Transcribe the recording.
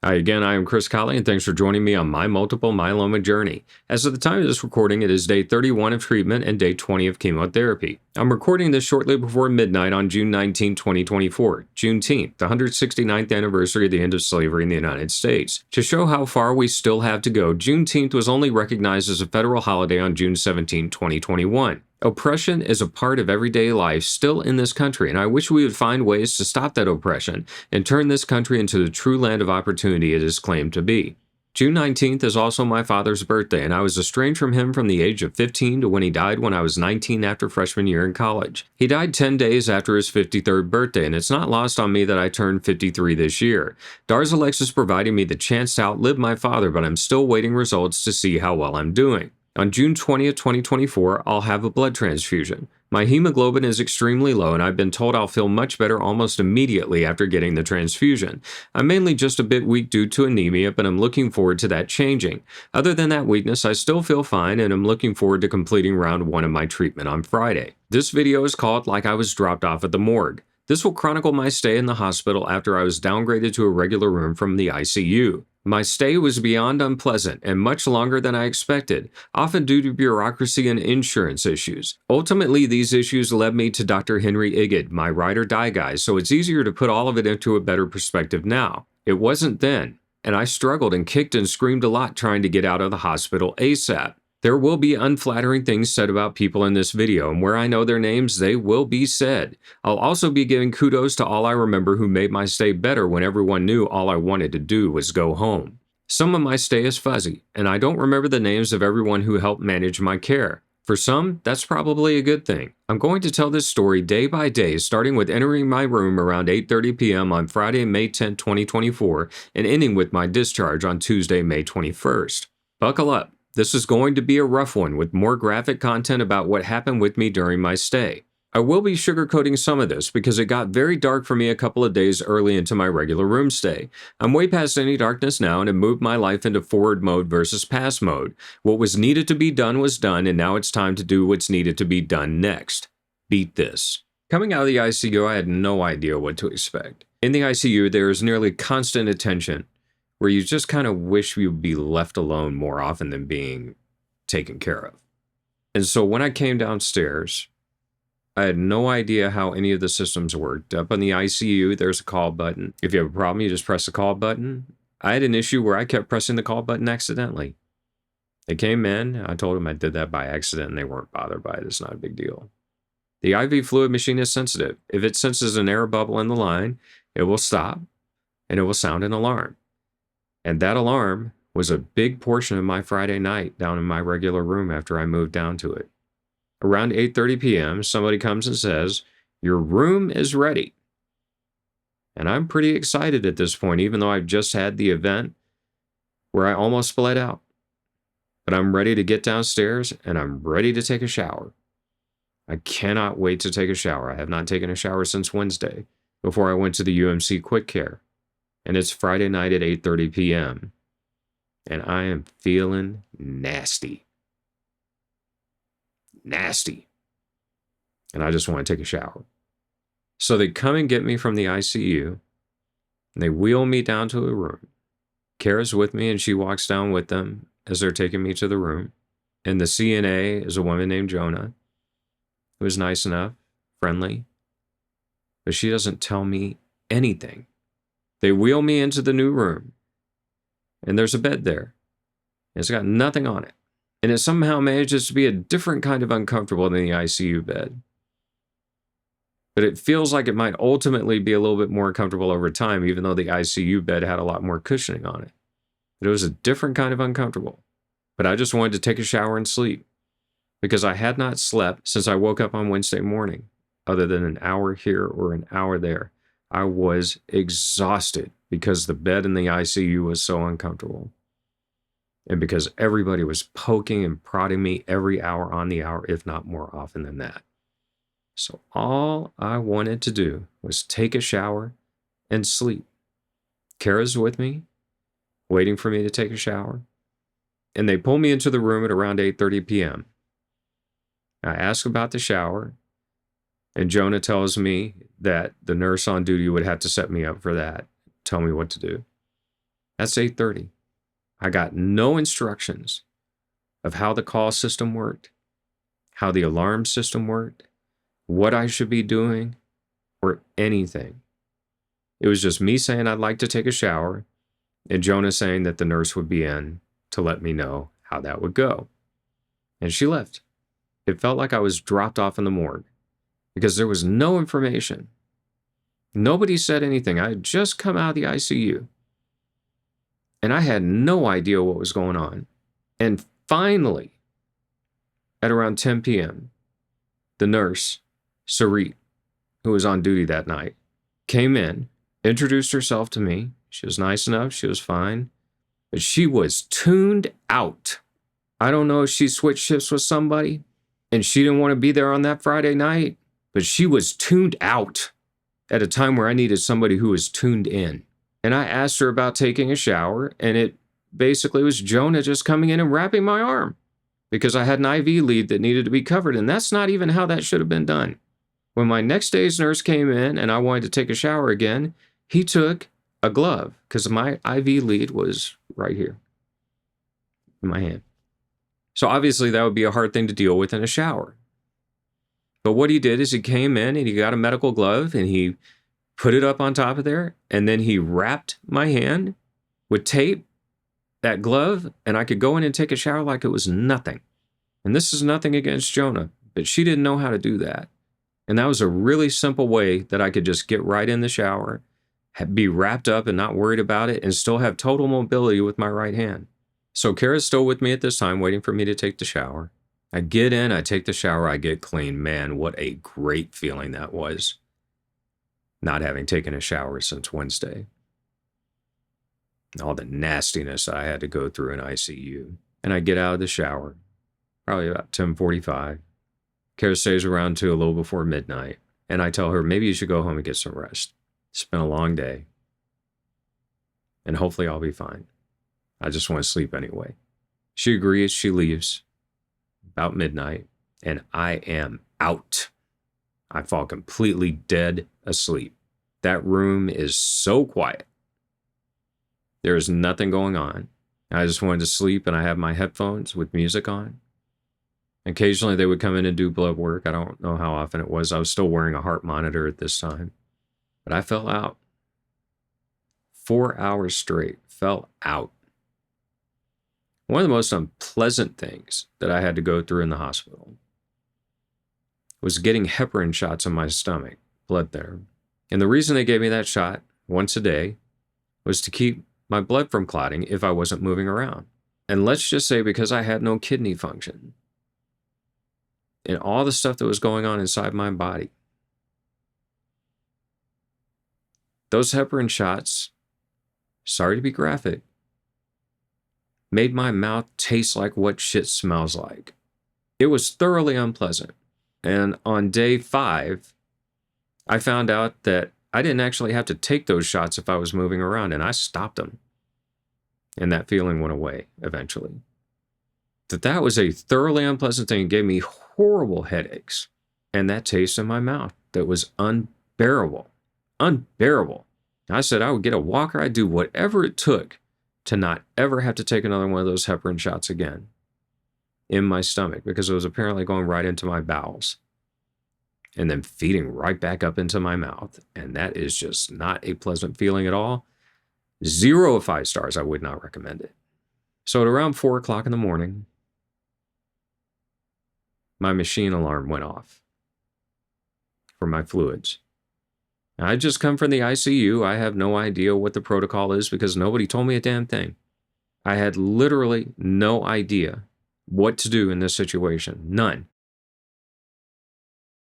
Hi again, I am Chris Colley, and thanks for joining me on my multiple myeloma journey. As of the time of this recording, it is day 31 of treatment and day 20 of chemotherapy. I'm recording this shortly before midnight on June 19, 2024, Juneteenth, the 169th anniversary of the end of slavery in the United States. To show how far we still have to go, Juneteenth was only recognized as a federal holiday on June 17, 2021. Oppression is a part of everyday life still in this country, and I wish we would find ways to stop that oppression and turn this country into the true land of opportunity it is claimed to be. June 19th is also my father's birthday, and I was estranged from him from the age of 15 to when he died when I was 19 after freshman year in college. He died 10 days after his 53rd birthday, and it's not lost on me that I turned 53 this year. Darzalex is providing me the chance to outlive my father, but I'm still waiting results to see how well I'm doing. On June 20th, 2024, I'll have a blood transfusion. My hemoglobin is extremely low, and I've been told I'll feel much better almost immediately after getting the transfusion. I'm mainly just a bit weak due to anemia, but I'm looking forward to that changing. Other than that weakness, I still feel fine, and I'm looking forward to completing round 1 of my treatment on Friday. This video is called Like I Was Dropped Off at the Morgue. This will chronicle my stay in the hospital after I was downgraded to a regular room from the ICU. My stay was beyond unpleasant and much longer than I expected, often due to bureaucracy and insurance issues. Ultimately, these issues led me to Dr. Henry Igid, my ride or die guy, so it's easier to put all of it into a better perspective now. It wasn't then, and I struggled and kicked and screamed a lot trying to get out of the hospital ASAP. There will be unflattering things said about people in this video, and where I know their names, they will be said. I'll also be giving kudos to all I remember who made my stay better when everyone knew all I wanted to do was go home. Some of my stay is fuzzy, and I don't remember the names of everyone who helped manage my care. For some, that's probably a good thing. I'm going to tell this story day by day, starting with entering my room around 8:30 p.m. on Friday, May 10, 2024, and ending with my discharge on Tuesday, May 21st. Buckle up. This is going to be a rough one with more graphic content about what happened with me during my stay. I will be sugarcoating some of this because it got very dark for me a couple of days early into my regular room stay. I'm way past any darkness now and have moved my life into forward mode versus past mode. What was needed to be done was done, and now it's time to do what's needed to be done next. Beat this. Coming out of the ICU, I had no idea what to expect. In the ICU, there is nearly constant attention, where you just kind of wish you'd be left alone more often than being taken care of. And so when I came downstairs, I had no idea how any of the systems worked. Up in the ICU, there's a call button. If you have a problem, you just press the call button. I had an issue where I kept pressing the call button accidentally. They came in, I told them I did that by accident, and they weren't bothered by it. It's not a big deal. The IV fluid machine is sensitive. If it senses an air bubble in the line, it will stop, and it will sound an alarm. And that alarm was a big portion of my Friday night down in my regular room after I moved down to it. Around 8:30 p.m., somebody comes and says, "Your room is ready." And I'm pretty excited at this point, even though I've just had the event where I almost bled out. But I'm ready to get downstairs, and I'm ready to take a shower. I cannot wait to take a shower. I have not taken a shower since Wednesday, before I went to the UMC Quick Care. And it's Friday night at 8:30 p.m. And I am feeling nasty. Nasty. And I just want to take a shower. So they come and get me from the ICU, and they wheel me down to a room. Kara's with me, and she walks down with them as they're taking me to the room. And the CNA is a woman named Jonah, who is nice enough, friendly, but she doesn't tell me anything. They wheel me into the new room, and there's a bed there. It's got nothing on it, and it somehow manages to be a different kind of uncomfortable than the ICU bed. But it feels like it might ultimately be a little bit more comfortable over time, even though the ICU bed had a lot more cushioning on it. But it was a different kind of uncomfortable. But I just wanted to take a shower and sleep, because I had not slept since I woke up on Wednesday morning, other than an hour here or an hour there. I was exhausted because the bed in the ICU was so uncomfortable. And because everybody was poking and prodding me every hour on the hour, if not more often than that. So all I wanted to do was take a shower and sleep. Kara's with me, waiting for me to take a shower. And they pull me into the room at around 8:30 p.m. I ask about the shower, and Jonah tells me that the nurse on duty would have to set me up for that, tell me what to do. That's 8:30. I got no instructions of how the call system worked, how the alarm system worked, what I should be doing, or anything. It was just me saying I'd like to take a shower, and Jonah saying that the nurse would be in to let me know how that would go. And she left. It felt like I was dropped off in the morgue because there was no information. Nobody said anything. I had just come out of the ICU, and I had no idea what was going on. And finally, at around 10 p.m., the nurse, Sarit, who was on duty that night, came in, introduced herself to me. She was nice enough. She was fine. But she was tuned out. I don't know if she switched shifts with somebody and she didn't want to be there on that Friday night, but she was tuned out at a time where I needed somebody who was tuned in. And I asked her about taking a shower, and it basically was Jonah just coming in and wrapping my arm because I had an IV lead that needed to be covered, and that's not even how that should have been done. When my next day's nurse came in and I wanted to take a shower again, he took a glove because my IV lead was right here in my hand. So obviously that would be a hard thing to deal with in a shower. But what he did is he came in and he got a medical glove and he put it up on top of there, and then he wrapped my hand with tape, that glove, and I could go in and take a shower like it was nothing. And this is nothing against Jonah, but she didn't know how to do that. And that was a really simple way that I could just get right in the shower, be wrapped up and not worried about it, and still have total mobility with my right hand. So Kara's still with me at this time, waiting for me to take the shower. I get in, I take the shower, I get clean. Man, what a great feeling that was. Not having taken a shower since Wednesday. All the nastiness I had to go through in ICU. And I get out of the shower, probably about 10:45. Kara stays around till a little before midnight. And I tell her, maybe you should go home and get some rest. It's been a long day. And hopefully I'll be fine. I just want to sleep anyway. She agrees, she leaves about midnight, and I am out. I fall completely dead asleep. That room is so quiet. There is nothing going on. I just wanted to sleep, and I have my headphones with music on. Occasionally they would come in and do blood work. I don't know how often it was. I was still wearing a heart monitor at this time. But I fell out. 4 hours straight. Fell out. One of the most unpleasant things that I had to go through in the hospital was getting heparin shots in my stomach, blood thinner. And the reason they gave me that shot once a day was to keep my blood from clotting if I wasn't moving around. And let's just say because I had no kidney function and all the stuff that was going on inside my body, those heparin shots, sorry to be graphic, made my mouth taste like what shit smells like. It was thoroughly unpleasant. And on day 5, I found out that I didn't actually have to take those shots if I was moving around, and I stopped them. And that feeling went away eventually. That was a thoroughly unpleasant thing. It gave me horrible headaches. And that taste in my mouth that was unbearable. Unbearable. I said I would get a walker. I'd do whatever it took to not ever have to take another one of those heparin shots again in my stomach, because it was apparently going right into my bowels and then feeding right back up into my mouth. And that is just not a pleasant feeling at all. 0 of 5 stars. I would not recommend it. So at around 4 o'clock in the morning, my machine alarm went off for my fluids. I just come from the ICU. I have no idea what the protocol is because nobody told me a damn thing. I had literally no idea what to do in this situation. None.